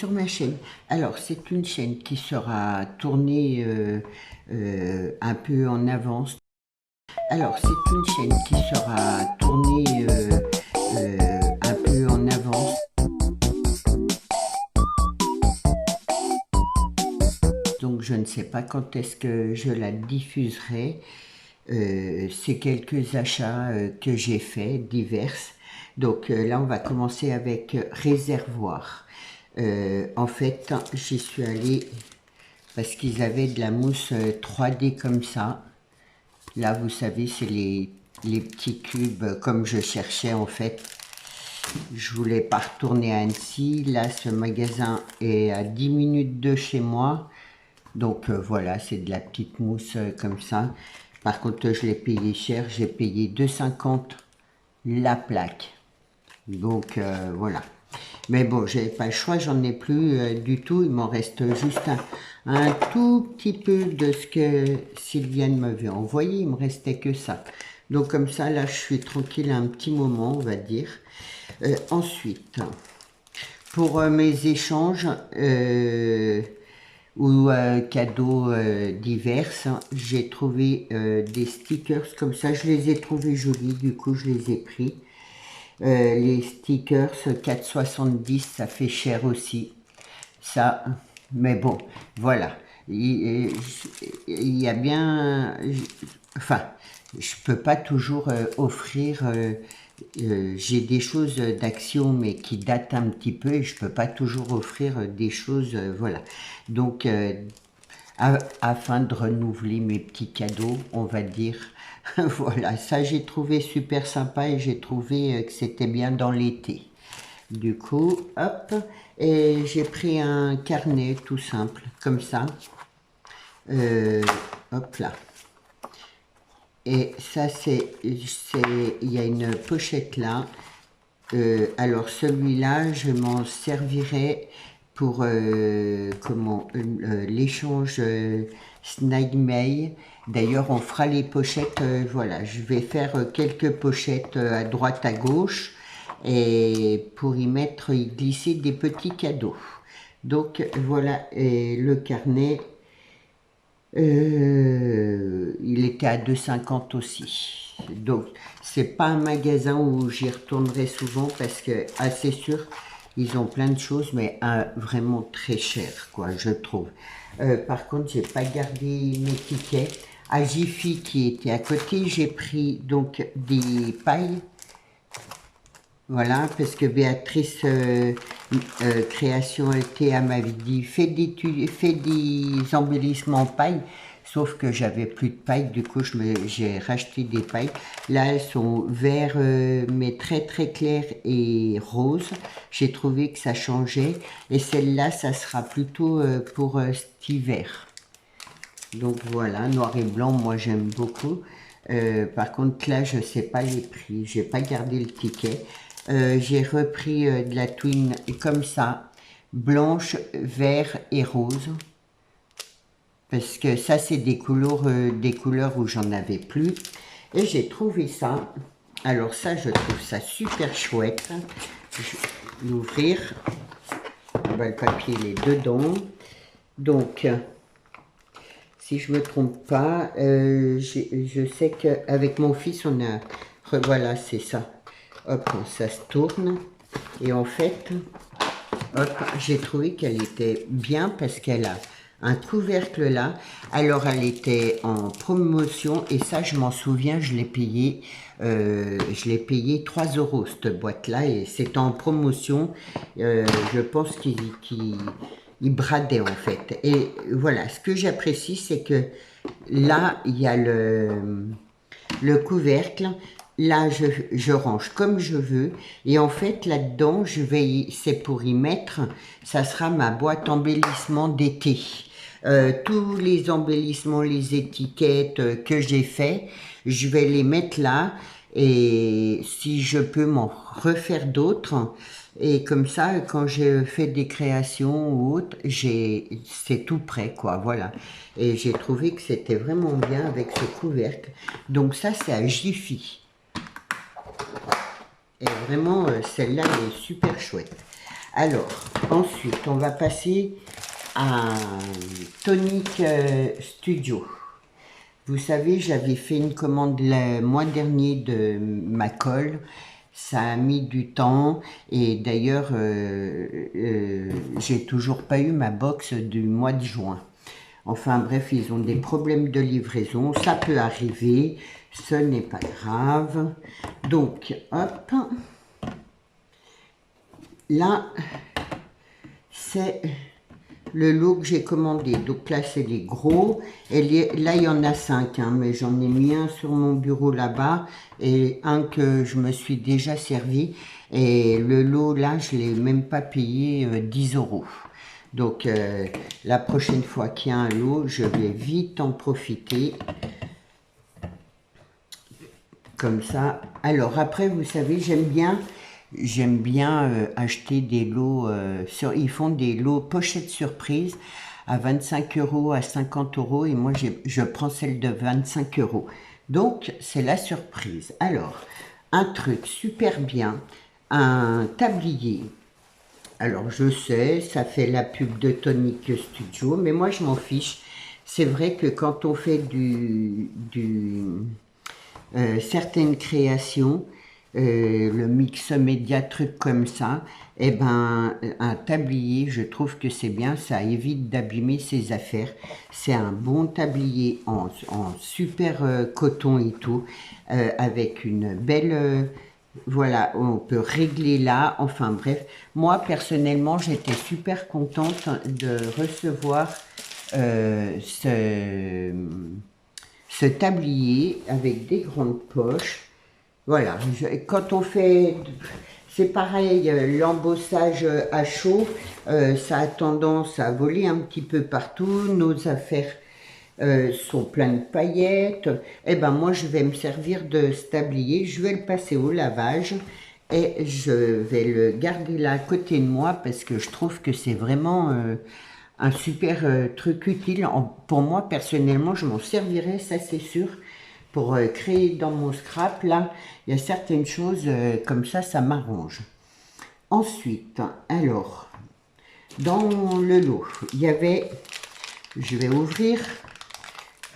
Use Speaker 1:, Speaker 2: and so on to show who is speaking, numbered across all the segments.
Speaker 1: sur ma chaîne. Alors, c'est une chaîne qui sera tournée un peu en avance. Alors, c'est une chaîne qui sera tournée un peu en avance. Donc, je ne sais pas quand est-ce que je la diffuserai. C'est quelques achats que j'ai faits, divers. Donc là, on va commencer avec réservoir. En fait, j'y suis allée parce qu'ils avaient de la mousse 3D comme ça. Là, vous savez, c'est les petits cubes comme je cherchais en fait. Je voulais pas retourner à Annecy. Là, ce magasin est à 10 minutes de chez moi. Donc voilà, c'est de la petite mousse comme ça. Par contre, je l'ai payé cher. J'ai payé 2,50 la plaque. Donc voilà. Mais bon, j'avais pas le choix, j'en ai plus du tout. Il m'en reste juste un tout petit peu de ce que Sylviane m'avait envoyé. Il me restait que ça. Donc comme ça, là, je suis tranquille un petit moment, on va dire. Ensuite, pour mes échanges ou cadeaux divers, j'ai trouvé des stickers comme ça. Je les ai trouvés jolis, du coup, je les ai pris. Les stickers 4,70, ça fait cher aussi. Ça, mais bon, voilà. Il y a bien... Enfin, je peux pas toujours offrir... j'ai des choses d'Action, mais qui datent un petit peu, et je peux pas toujours offrir des choses... voilà. Donc, afin de renouveler mes petits cadeaux, on va dire. Voilà, ça j'ai trouvé super sympa et j'ai trouvé que c'était bien dans l'été. Du coup, hop, et j'ai pris un carnet tout simple, comme ça. Hop là. Et ça il y a une pochette là. Alors celui-là, je m'en servirai pour l'échange Snagmail. D'ailleurs, on fera les pochettes. Voilà, je vais faire quelques pochettes à droite, à gauche, et pour y glisser des petits cadeaux. Donc voilà, et le carnet. Il était à 2,50 aussi. Donc, c'est pas un magasin où j'y retournerai souvent parce que, c'est sûr, ils ont plein de choses, mais vraiment très cher, quoi, je trouve. Par contre, j'ai pas gardé mes tickets. À Jiffy, qui était à côté, j'ai pris donc des pailles. Voilà, parce que Béatrice Création LTA m'avait dit fais des embellissements en paille, sauf que j'avais plus de paille, du coup j'ai racheté des pailles. Là elles sont vert mais très très clair et rose. J'ai trouvé que ça changeait, et celle-là ça sera plutôt pour cet hiver. Donc voilà, noir et blanc, moi j'aime beaucoup. Par contre là je sais pas les prix, j'ai pas gardé le ticket. J'ai repris de la twin comme ça, blanche, vert et rose, parce que ça c'est des couleurs où j'en avais plus, et j'ai trouvé ça. Alors ça, je trouve ça super chouette. Je vais l'ouvrir. Le papier il est dedans. Donc si je me trompe pas, je sais qu'avec mon fils on a, voilà, c'est ça. Hop, ça se tourne, et en fait, hop, j'ai trouvé qu'elle était bien parce qu'elle a un couvercle là. Alors elle était en promotion, et ça je m'en souviens, je l'ai payé 3 € cette boîte là, et c'est en promotion. Je pense qu'il bradait en fait. Et voilà, ce que j'apprécie, c'est que là il y a le couvercle. Là, je range comme je veux, et en fait, là-dedans, c'est pour y mettre, ça sera ma boîte embellissement d'été. Tous les embellissements, les étiquettes que j'ai fait, je vais les mettre là, et si je peux m'en refaire d'autres, et comme ça, quand je fais des créations ou autres, c'est tout prêt, quoi, voilà. Et j'ai trouvé que c'était vraiment bien avec ce couvercle. Donc ça, c'est à Jiffy. Et vraiment, celle-là, elle est super chouette. Alors, ensuite, on va passer à Tonic Studio. Vous savez, j'avais fait une commande le mois dernier de ma colle. Ça a mis du temps et d'ailleurs, j'ai toujours pas eu ma box du mois de juin. Enfin bref, ils ont des problèmes de livraison. Ça peut arriver, ce n'est pas grave. Donc, hop. Là, c'est le lot que j'ai commandé. Donc là, c'est les gros. Et là, il y en a 5, hein, mais j'en ai mis un sur mon bureau là-bas et un que je me suis déjà servi. Et le lot, là, je ne l'ai même pas payé 10 €. Donc, la prochaine fois qu'il y a un lot, je vais vite en profiter. Comme ça. Alors, après, vous savez, j'aime bien acheter des lots, ils font des lots pochettes surprises à 25 €, à 50 € et moi je prends celle de 25 €. Donc c'est la surprise. Alors, un truc super bien, un tablier. Alors je sais, ça fait la pub de Tonic Studio, mais moi je m'en fiche. C'est vrai que quand on fait certaines créations, le mix média, trucs comme ça, et ben un tablier, je trouve que c'est bien, ça évite d'abîmer ses affaires. C'est un bon tablier en super coton et tout, avec une belle... voilà, on peut régler là, enfin bref. Moi, personnellement, j'étais super contente de recevoir ce tablier avec des grandes poches. Voilà, quand on fait, c'est pareil, l'embossage à chaud, ça a tendance à voler un petit peu partout, nos affaires sont pleines de paillettes. Eh ben moi je vais me servir de ce tablier, je vais le passer au lavage et je vais le garder là à côté de moi parce que je trouve que c'est vraiment un super truc utile. Pour moi personnellement je m'en servirai, ça c'est sûr, pour créer dans mon scrap. Là il y a certaines choses comme ça m'arrange. Ensuite, alors, dans le lot, il y avait, je vais ouvrir,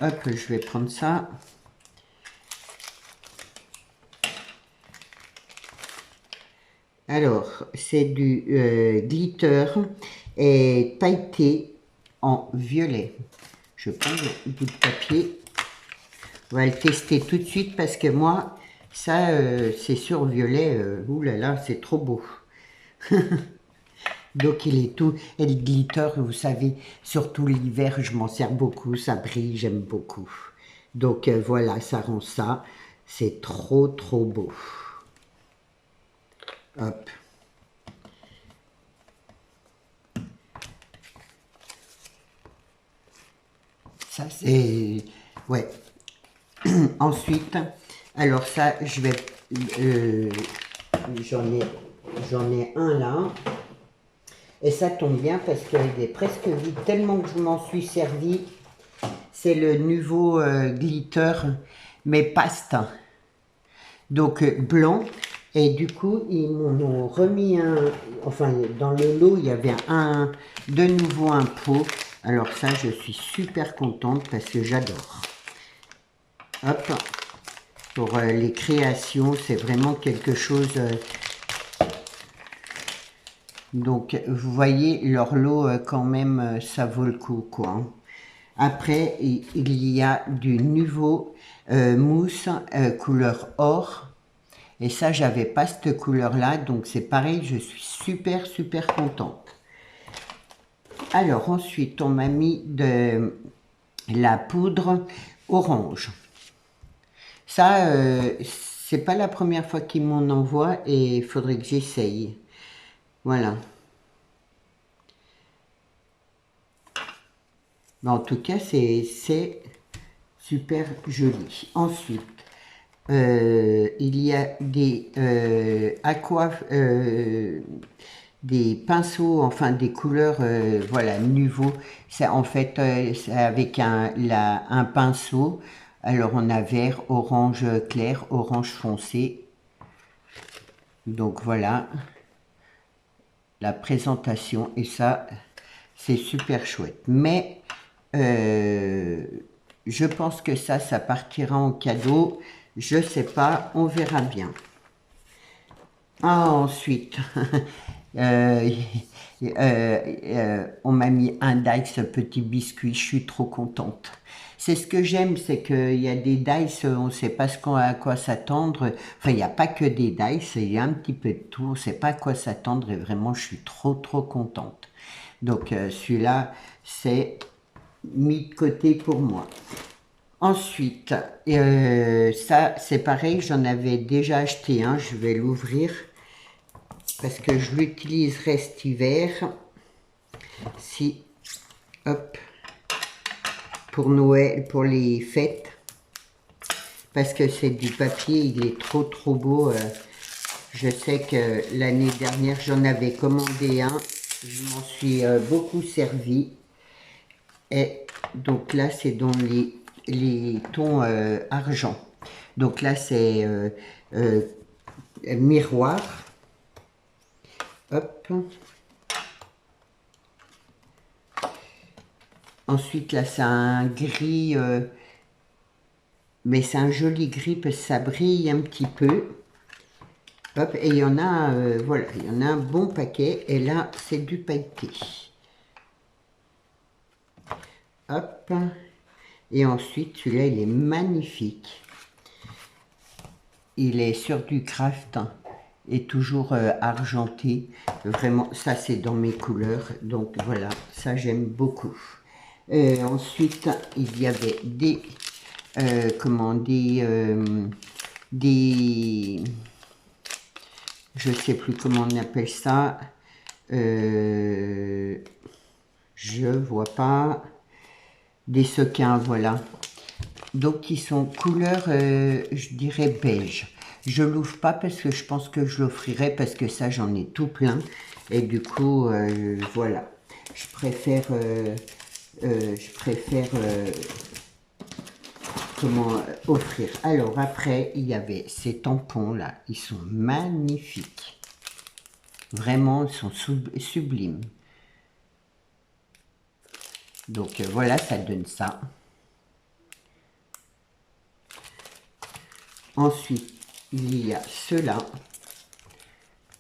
Speaker 1: hop, je vais prendre ça. Alors, c'est du glitter et pailleté en violet. Je prends le bout de papier. On va le tester tout de suite parce que moi, ça, c'est sur violet. Oulala, c'est trop beau. Donc il est tout, et le glitter, vous savez, surtout l'hiver, je m'en sers beaucoup, ça brille, j'aime beaucoup. Donc voilà, ça rend ça, c'est trop trop beau. Hop. Ça c'est, ouais. Ensuite, alors ça, je vais, j'en ai un là. Et ça tombe bien parce qu'il est presque vide, tellement que je m'en suis servi. C'est le nouveau glitter, mais pasta. Donc blanc. Et du coup, ils m'ont remis un... Enfin, dans le lot, il y avait de nouveau un pot. Alors ça, je suis super contente parce que j'adore. Hop. Pour les créations, c'est vraiment quelque chose... Donc, vous voyez, leur lot, quand même, ça vaut le coup, quoi. Hein. Après, il y a du nouveau mousse couleur or. Et ça, j'avais pas cette couleur-là. Donc, c'est pareil, je suis super, super contente. Alors, ensuite, on m'a mis de la poudre orange. Ça, c'est pas la première fois qu'ils m'en envoient et il faudrait que j'essaye. Voilà. Mais en tout cas, c'est super joli. Ensuite, il y a des des pinceaux, enfin des couleurs, voilà, nouveaux. C'est en fait c'est avec un pinceau. Alors on a vert, orange clair, orange foncé. Donc voilà. la présentation, et ça, c'est super chouette. Mais je pense que ça partira en cadeau. Je sais pas, on verra bien. Ah, ensuite, euh, on m'a mis un Dice petit biscuit, je suis trop contente. C'est ce que j'aime, c'est qu'il y a des Dice, on ne sait pas à quoi s'attendre. Enfin, il n'y a pas que des Dice, il y a un petit peu de tout, on ne sait pas à quoi s'attendre et vraiment, je suis trop contente. Donc, celui-là, c'est mis de côté pour moi. Ensuite, ça, c'est pareil, j'en avais déjà acheté un, je vais l'ouvrir parce que je l'utiliserai cet hiver, si, hop, pour Noël, pour les fêtes, parce que c'est du papier, il est trop beau. Je sais que l'année dernière, j'en avais commandé un, je m'en suis beaucoup servi, et donc là, c'est dans les tons argent. Donc là, c'est miroir, hop. Ensuite, là, c'est un gris, mais c'est un joli gris parce que ça brille un petit peu. Hop, et il y en a, voilà, il y en a un bon paquet. Et là, c'est du pailleté. Hop. Et ensuite, celui-là, il est magnifique. Il est sur du craft et toujours argenté. Vraiment, ça, c'est dans mes couleurs. Donc, voilà, ça, j'aime beaucoup. Ensuite, il y avait des, je sais plus comment on appelle ça, je vois pas, des sequins, voilà. Donc, qui sont couleur, je dirais beige. Je l'ouvre pas parce que je pense que je l'offrirai parce que ça, j'en ai tout plein. Et du coup, voilà. Je préfère comment offrir. Alors après, il y avait ces tampons là, ils sont magnifiques. Vraiment, ils sont sublimes. Donc voilà, ça donne ça. Ensuite, il y a ceux-là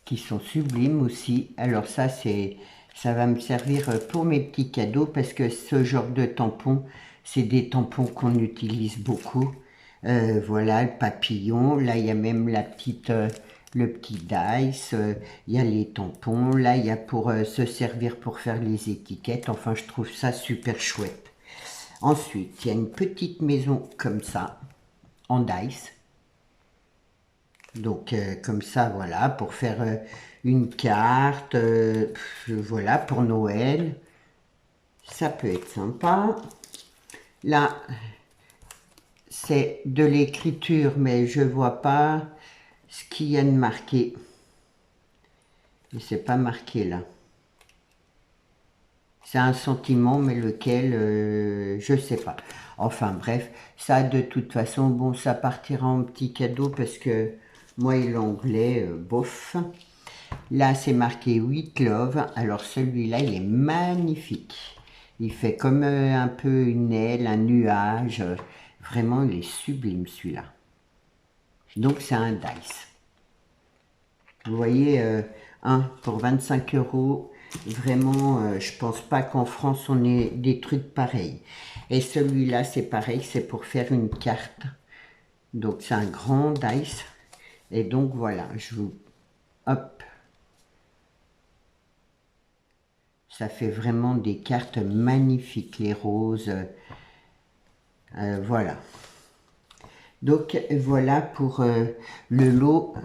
Speaker 1: qui sont sublimes aussi. Alors ça, ça va me servir pour mes petits cadeaux parce que ce genre de tampons, c'est des tampons qu'on utilise beaucoup. Voilà, le papillon. Là, il y a même la petite, le petit dice. Il y a les tampons. Là, il y a pour se servir pour faire les étiquettes. Enfin, je trouve ça super chouette. Ensuite, il y a une petite maison comme ça, en dice. Donc, comme ça, voilà, pour faire une carte, voilà, pour Noël. Ça peut être sympa. Là, c'est de l'écriture, mais je vois pas ce qu'il y a de marqué. Et c'est pas marqué là. C'est un sentiment, mais lequel, je sais pas. Enfin bref, ça de toute façon, bon, ça partira en petit cadeau parce que moi et l'anglais, bof. Là, c'est marqué With Love. Alors celui-là, il est magnifique. Il fait comme un peu une aile, un nuage. Vraiment, il est sublime celui-là. Donc c'est un dice. Vous voyez, un pour 25 €. Vraiment, je pense pas qu'en France on ait des trucs pareils. Et celui-là, c'est pareil, c'est pour faire une carte. Donc c'est un grand dice. Et donc voilà, je vous... Hop. Ça fait vraiment des cartes magnifiques, les roses. Voilà. Donc voilà pour le lot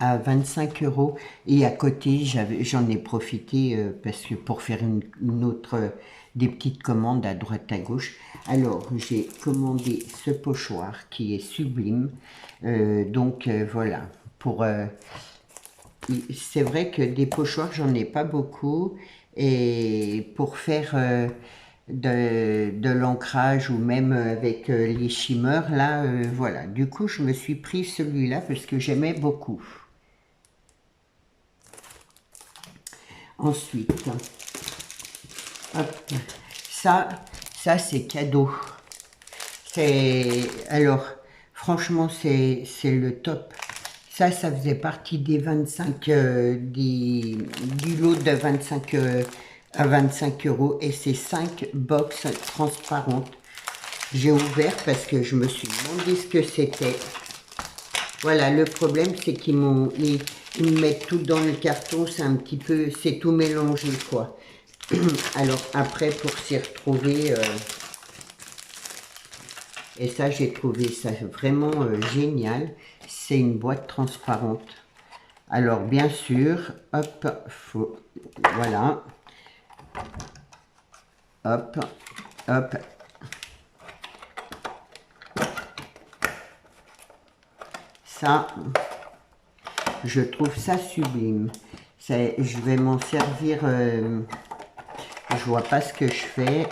Speaker 1: à 25 €. Et à côté, j'en ai profité parce que pour faire une autre, des petites commandes à droite à gauche. Alors, j'ai commandé ce pochoir qui est sublime. Donc voilà, pour... c'est vrai que des pochoirs, j'en ai pas beaucoup. Et pour faire de l'ancrage ou même avec les shimmers, là, voilà. Du coup, je me suis pris celui-là parce que j'aimais beaucoup. Ensuite, hop, ça c'est cadeau. Alors, franchement, c'est le top. Ça faisait partie des 25, du lot de 25 à 25 euros. Et c'est 5 box transparentes. J'ai ouvert parce que je me suis demandé ce que c'était. Voilà, le problème, c'est qu'ils ils me mettent tout dans le carton. C'est un petit peu, c'est tout mélangé, quoi. Alors, après, pour s'y retrouver... et ça, j'ai trouvé ça vraiment génial. C'est une boîte transparente. Alors, bien sûr, hop, voilà. Hop, hop. Ça, je trouve ça sublime. Je vais m'en servir. Je vois pas ce que je fais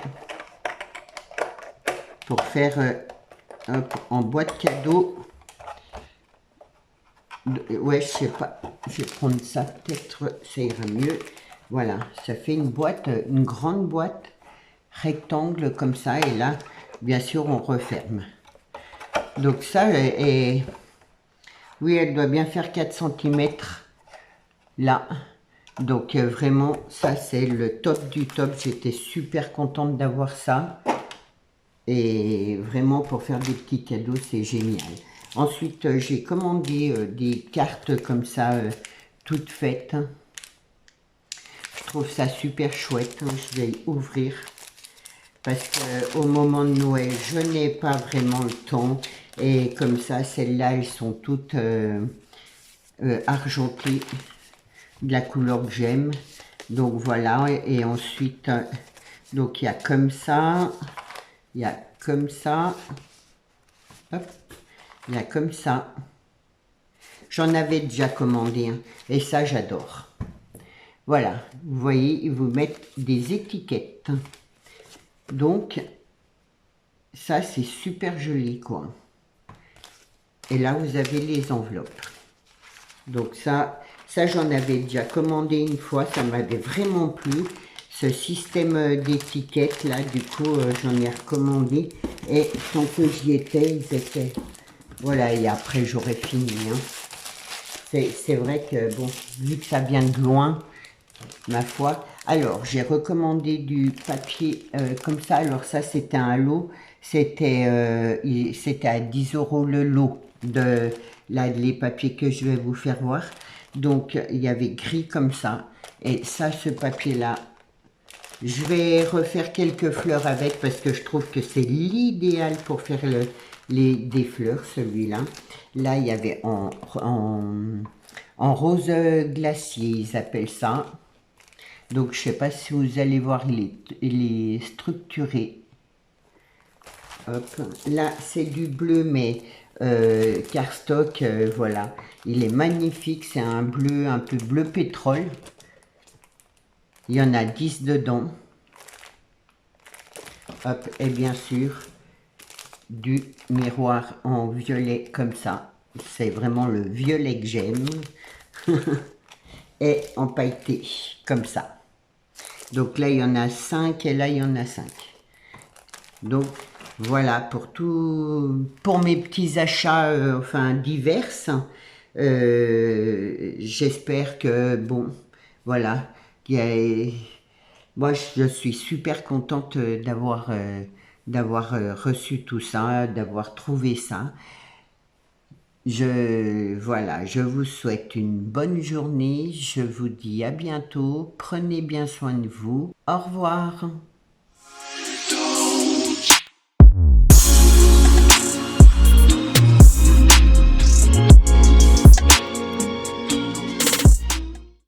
Speaker 1: pour faire... hop, en boîte cadeau. Ouais, je sais pas. Je vais prendre ça, peut-être ça ira mieux. Voilà, ça fait une boîte, une grande boîte rectangle comme ça. Et là, bien sûr, on referme. Donc ça, oui, elle doit bien faire 4 cm là. Donc vraiment, ça c'est le top du top. J'étais super contente d'avoir ça. Et vraiment, pour faire des petits cadeaux, c'est génial. Ensuite, j'ai commandé des cartes comme ça, toutes faites. Je trouve ça super chouette. Je vais ouvrir. Parce qu'au moment de Noël, je n'ai pas vraiment le temps. Et comme ça, celles-là, elles sont toutes argentées, de la couleur que j'aime. Donc voilà. Et ensuite, donc il y a comme ça. Il y a comme ça. Hop. Il y a comme ça. J'en avais déjà commandé un. Et ça, j'adore. Voilà. Vous voyez, ils vous mettent des étiquettes. Donc, ça, c'est super joli, quoi. Et là, vous avez les enveloppes. Donc ça j'en avais déjà commandé une fois. Ça m'avait vraiment plu. Ce système d'étiquettes, là, du coup, j'en ai recommandé. Et tant que j'y étais, ils étaient... Voilà, et après, j'aurais fini. Hein. C'est vrai que, bon, vu que ça vient de loin, ma foi. Alors, j'ai recommandé du papier comme ça. Alors ça, c'était un lot. C'était à 10 € le lot de les papiers que je vais vous faire voir. Donc, il y avait gris comme ça. Et ça, ce papier-là, je vais refaire quelques fleurs avec parce que je trouve que c'est l'idéal pour faire des fleurs, celui-là. Là, il y avait en rose glacier, ils appellent ça. Donc, je ne sais pas si vous allez voir, il est structuré. Hop. Là, c'est du bleu, mais cardstock, voilà. Il est magnifique, c'est un bleu, un peu bleu pétrole. Il y en a 10 dedans. Hop, et bien sûr, du miroir en violet comme ça. C'est vraiment le violet que j'aime. Et en pailleté, comme ça. Donc là, il y en a 5 et là, il y en a 5. Donc, voilà, pour mes petits achats, enfin, divers. J'espère que, bon, voilà, moi, je suis super contente d'avoir reçu tout ça, d'avoir trouvé ça. Voilà, je vous souhaite une bonne journée. Je vous dis à bientôt. Prenez bien soin de vous. Au revoir.